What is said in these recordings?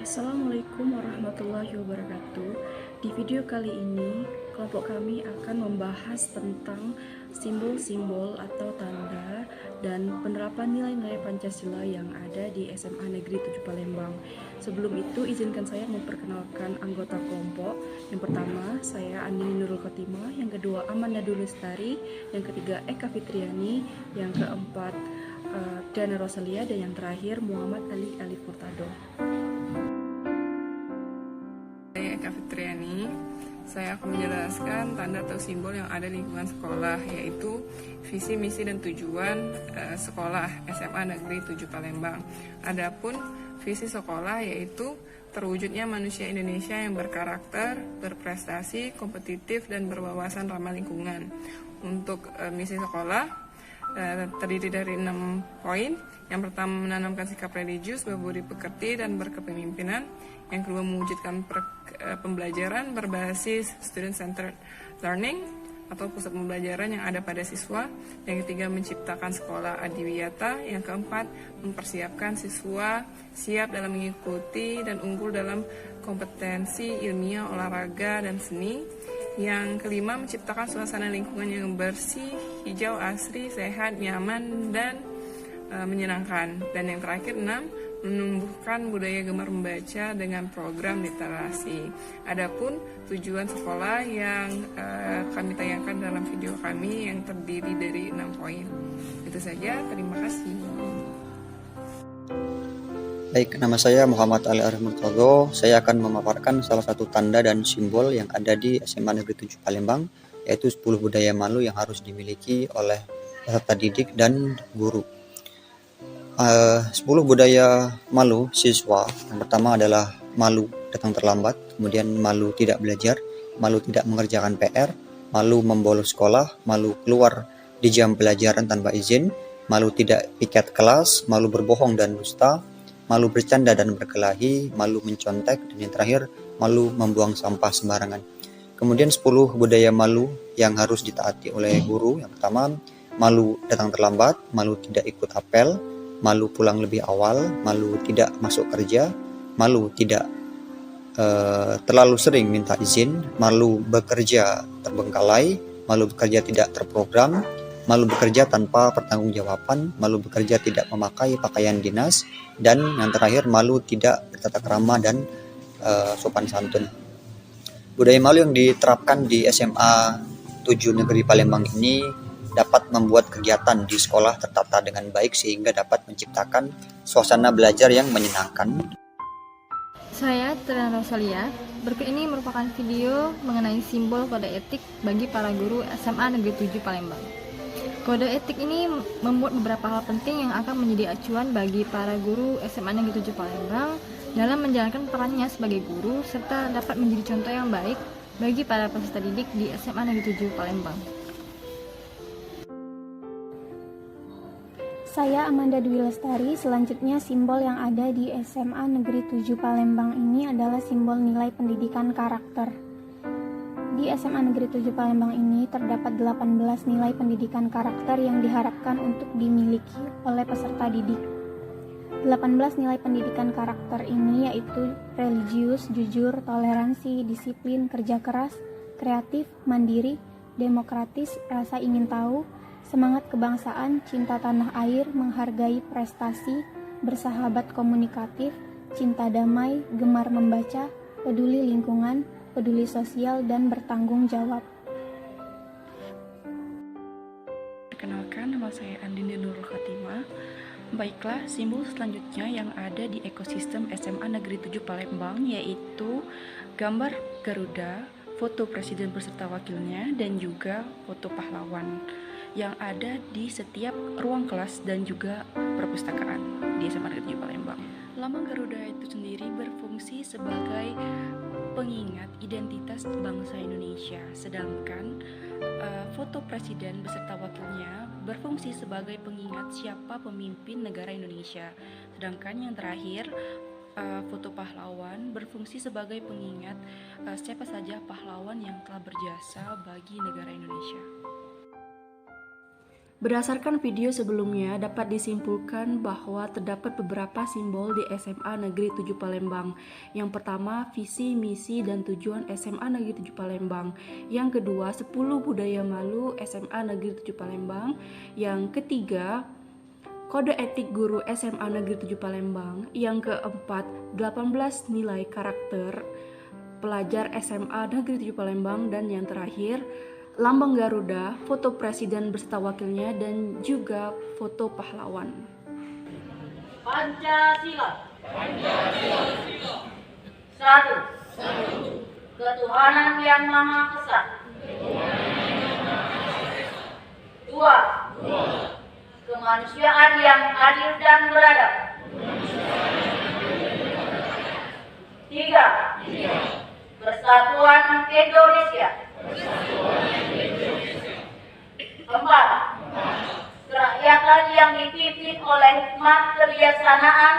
Assalamualaikum warahmatullahi wabarakatuh. Di video kali ini, kelompok kami akan membahas tentang simbol-simbol atau tanda dan penerapan nilai-nilai Pancasila yang ada di SMA Negeri 7 Palembang. Sebelum itu, izinkan saya memperkenalkan anggota kelompok. Yang pertama, saya Andini Nurul Khotimah. Yang kedua, Amanda Dulestari. Yang ketiga, Eka Fitriani. Yang keempat, Dana Rosalia. Dan yang terakhir, Muhammad Ali Alif Murtado. Saya Eka Fitriani. Saya akan menjelaskan tanda atau simbol yang ada di lingkungan sekolah, yaitu visi, misi, dan tujuan sekolah SMA Negeri 7 Palembang. Adapun visi sekolah yaitu terwujudnya manusia Indonesia yang berkarakter, berprestasi, kompetitif, dan berwawasan ramah lingkungan. Untuk misi sekolah terdiri dari 6 poin. Yang pertama, menanamkan sikap religius, berbudi pekerti, dan berkepemimpinan. Yang kedua, mewujudkan pembelajaran berbasis student-centered learning atau pusat pembelajaran yang ada pada siswa. Yang ketiga, menciptakan sekolah adiwiyata. Yang keempat, mempersiapkan siswa siap dalam mengikuti dan unggul dalam kompetensi ilmiah, olahraga, dan seni. Yang kelima, menciptakan suasana lingkungan yang bersih, hijau, asri, sehat, nyaman, dan menyenangkan. Dan yang terakhir, 6, menumbuhkan budaya gemar membaca dengan program literasi. Adapun tujuan sekolah yang kami tayangkan dalam video kami yang terdiri dari 6 poin. Itu saja, terima kasih. Baik, nama saya Muhammad Ali Alif Murtado. Saya akan memaparkan salah satu tanda dan simbol yang ada di SMA Negeri 7 Palembang, yaitu 10 budaya malu yang harus dimiliki oleh peserta didik dan guru. 10 budaya malu siswa. Yang pertama adalah malu datang terlambat, kemudian malu tidak belajar, malu tidak mengerjakan PR, malu membolos sekolah, malu keluar di jam pelajaran tanpa izin, malu tidak piket kelas, malu berbohong dan dusta, malu bercanda dan berkelahi, malu mencontek, dan yang terakhir, malu membuang sampah sembarangan. Kemudian 10 budaya malu yang harus ditaati oleh guru. Yang pertama, malu datang terlambat, malu tidak ikut apel, malu pulang lebih awal, malu tidak masuk kerja, malu tidak terlalu sering minta izin, malu bekerja terbengkalai, malu bekerja tidak terprogram, malu bekerja tanpa pertanggungjawaban, malu bekerja tidak memakai pakaian dinas, dan yang terakhir, malu tidak bertata krama dan sopan santun. Budaya malu yang diterapkan di SMA 7 Negeri Palembang ini dapat membuat kegiatan di sekolah tertata dengan baik sehingga dapat menciptakan suasana belajar yang menyenangkan. Saya Dana Rosalia. Berikut ini merupakan video mengenai simbol kode etik bagi para guru SMA Negeri 7 Palembang. Kode etik ini membuat beberapa hal penting yang akan menjadi acuan bagi para guru SMA Negeri 7 Palembang dalam menjalankan perannya sebagai guru serta dapat menjadi contoh yang baik bagi para peserta didik di SMA Negeri 7 Palembang. Saya Amanda Dwi Lestari. Selanjutnya, simbol yang ada di SMA Negeri 7 Palembang ini adalah simbol nilai pendidikan karakter. Di SMA Negeri 7 Palembang ini terdapat 18 nilai pendidikan karakter yang diharapkan untuk dimiliki oleh peserta didik. 18 nilai pendidikan karakter ini yaitu religius, jujur, toleransi, disiplin, kerja keras, kreatif, mandiri, demokratis, rasa ingin tahu, semangat kebangsaan, cinta tanah air, menghargai prestasi, bersahabat komunikatif, cinta damai, gemar membaca, peduli lingkungan, peduli sosial, dan bertanggung jawab. Perkenalkan, nama saya Andini Nurul Khotimah. Baiklah, simbol selanjutnya yang ada di ekosistem SMA Negeri 7 Palembang yaitu gambar Garuda, foto presiden beserta wakilnya, dan juga foto pahlawan yang ada di setiap ruang kelas dan juga perpustakaan di SMA Negeri 7 Palembang. Lambang Garuda itu sendiri berfungsi sebagai pengingat identitas bangsa Indonesia, sedangkan foto presiden beserta wakilnya berfungsi sebagai pengingat siapa pemimpin negara Indonesia. Sedangkan yang terakhir, foto pahlawan berfungsi sebagai pengingat siapa saja pahlawan yang telah berjasa bagi negara Indonesia. Berdasarkan video sebelumnya, dapat disimpulkan bahwa terdapat beberapa simbol di SMA Negeri 7 Palembang. Yang pertama, visi, misi, dan tujuan SMA Negeri 7 Palembang. Yang kedua, 10 budaya malu SMA Negeri 7 Palembang. Yang ketiga, kode etik guru SMA Negeri 7 Palembang. Yang keempat, 18 nilai karakter pelajar SMA Negeri 7 Palembang. Dan yang terakhir, lambang Garuda, foto presiden beserta wakilnya, dan juga foto pahlawan. Pancasila. Satu. Ketuhanan yang Maha Esa. Dua. Kemanusiaan yang adil dan beradab. Tiga. Persatuan Indonesia. Empat. Kerakyatan yang dipimpin oleh hikmat kebijaksanaan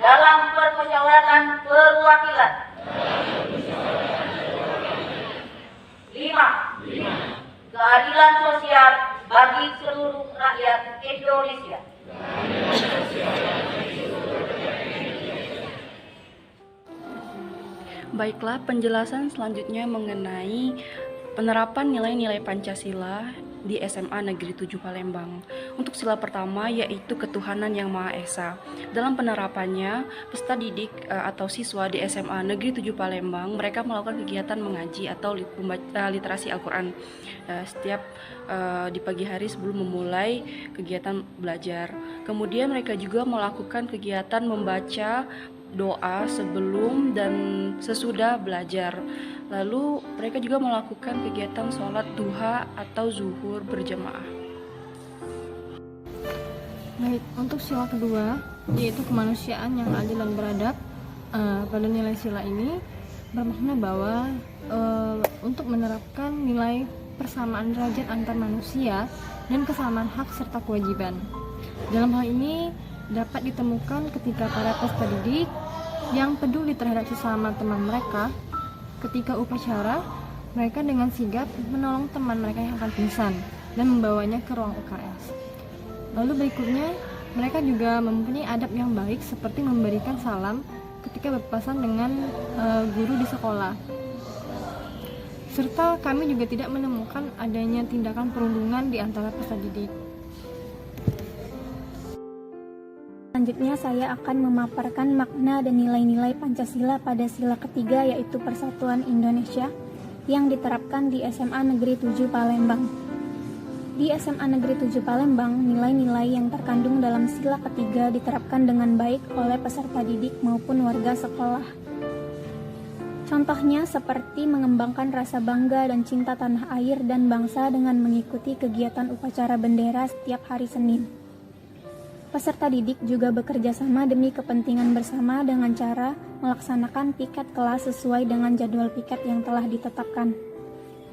dalam permusyawaratan perwakilan. 5. Keadilan sosial bagi seluruh rakyat Indonesia. Baiklah, penjelasan selanjutnya mengenai penerapan nilai-nilai Pancasila di SMA Negeri 7 Palembang. Untuk sila pertama yaitu ketuhanan yang Maha Esa. Dalam penerapannya, peserta didik atau siswa di SMA Negeri 7 Palembang, mereka melakukan kegiatan mengaji atau literasi Al-Quran setiap di pagi hari sebelum memulai kegiatan belajar. Kemudian mereka juga melakukan kegiatan membaca doa sebelum dan sesudah belajar. Lalu mereka juga melakukan kegiatan sholat duha atau zuhur berjamaah. Baik, untuk sila kedua yaitu kemanusiaan yang adil dan beradab. Pada nilai sila ini bermakna bahwa untuk menerapkan nilai persamaan derajat antar manusia dan kesamaan hak serta kewajiban. Dalam hal ini dapat ditemukan ketika para peserta didik yang peduli terhadap sesama teman mereka. Ketika upacara, mereka dengan sigap menolong teman mereka yang akan pingsan dan membawanya ke ruang UKS. Lalu berikutnya, mereka juga mempunyai adab yang baik seperti memberikan salam ketika berpapasan dengan guru di sekolah. Serta kami juga tidak menemukan adanya tindakan perundungan di antara peserta didik. Selanjutnya saya akan memaparkan makna dan nilai-nilai Pancasila pada sila ketiga yaitu Persatuan Indonesia yang diterapkan di SMA Negeri 7 Palembang. Di SMA Negeri 7 Palembang, nilai-nilai yang terkandung dalam sila ketiga diterapkan dengan baik oleh peserta didik maupun warga sekolah. Contohnya seperti mengembangkan rasa bangga dan cinta tanah air dan bangsa dengan mengikuti kegiatan upacara bendera setiap hari Senin. Peserta didik juga bekerja sama demi kepentingan bersama dengan cara melaksanakan piket kelas sesuai dengan jadwal piket yang telah ditetapkan.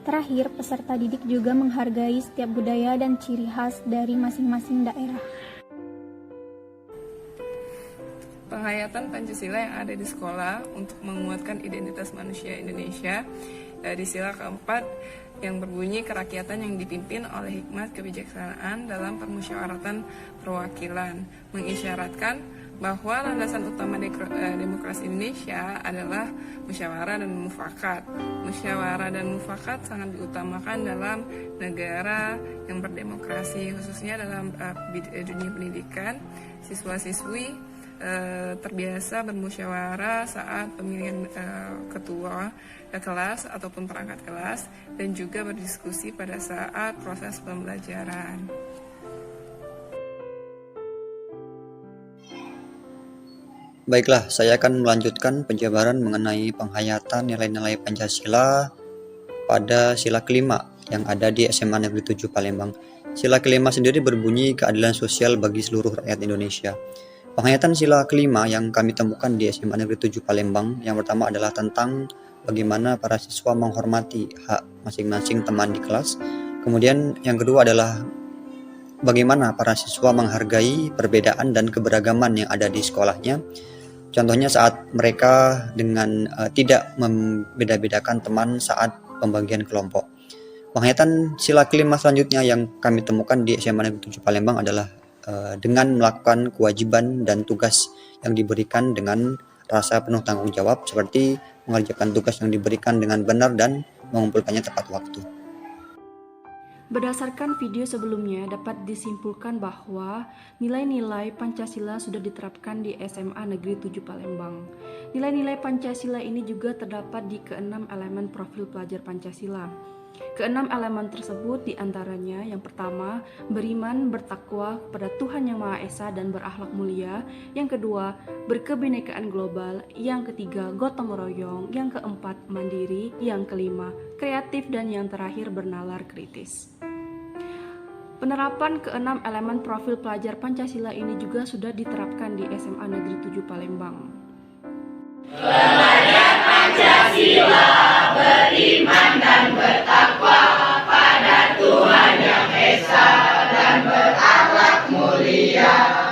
Terakhir, peserta didik juga menghargai setiap budaya dan ciri khas dari masing-masing daerah. Penghayatan Pancasila yang ada di sekolah untuk menguatkan identitas manusia Indonesia di sila keempat yang berbunyi kerakyatan yang dipimpin oleh hikmat kebijaksanaan dalam permusyawaratan perwakilan, mengisyaratkan bahwa landasan utama demokrasi Indonesia adalah musyawarah dan mufakat. Musyawarah dan mufakat sangat diutamakan dalam negara yang berdemokrasi, khususnya dalam dunia pendidikan. Siswa-siswi terbiasa bermusyawarah saat pemilihan ketua kelas ataupun perangkat kelas dan juga berdiskusi pada saat proses pembelajaran. Baiklah, saya akan melanjutkan penjabaran mengenai penghayatan nilai-nilai Pancasila pada sila kelima yang ada di SMA Negeri 7 Palembang. Sila kelima sendiri berbunyi keadilan sosial bagi seluruh rakyat Indonesia. Penghayatan sila kelima yang kami temukan di SMA Negeri 7 Palembang yang pertama adalah tentang bagaimana para siswa menghormati hak masing-masing teman di kelas. Kemudian yang kedua adalah bagaimana para siswa menghargai perbedaan dan keberagaman yang ada di sekolahnya. Contohnya saat mereka dengan tidak membeda-bedakan teman saat pembagian kelompok. Penghayatan sila kelima selanjutnya yang kami temukan di SMA Negeri 7 Palembang adalah dengan melakukan kewajiban dan tugas yang diberikan dengan rasa penuh tanggung jawab, seperti mengerjakan tugas yang diberikan dengan benar dan mengumpulkannya tepat waktu. Berdasarkan video sebelumnya, dapat disimpulkan bahwa nilai-nilai Pancasila sudah diterapkan di SMA Negeri 7 Palembang. Nilai-nilai Pancasila ini juga terdapat di keenam elemen profil pelajar Pancasila. Keenam elemen tersebut diantaranya yang pertama, beriman, bertakwa kepada Tuhan Yang Maha Esa dan berakhlak mulia. Yang kedua, berkebinekaan global. Yang ketiga, gotong royong. Yang keempat, mandiri. Yang kelima, kreatif. Dan yang terakhir, bernalar kritis. Penerapan keenam elemen profil pelajar Pancasila ini juga sudah diterapkan di SMA Negeri 7 Palembang. Pelajar Pancasila beriman dan bertakwa pada Tuhan Yang Esa dan berakhlak mulia.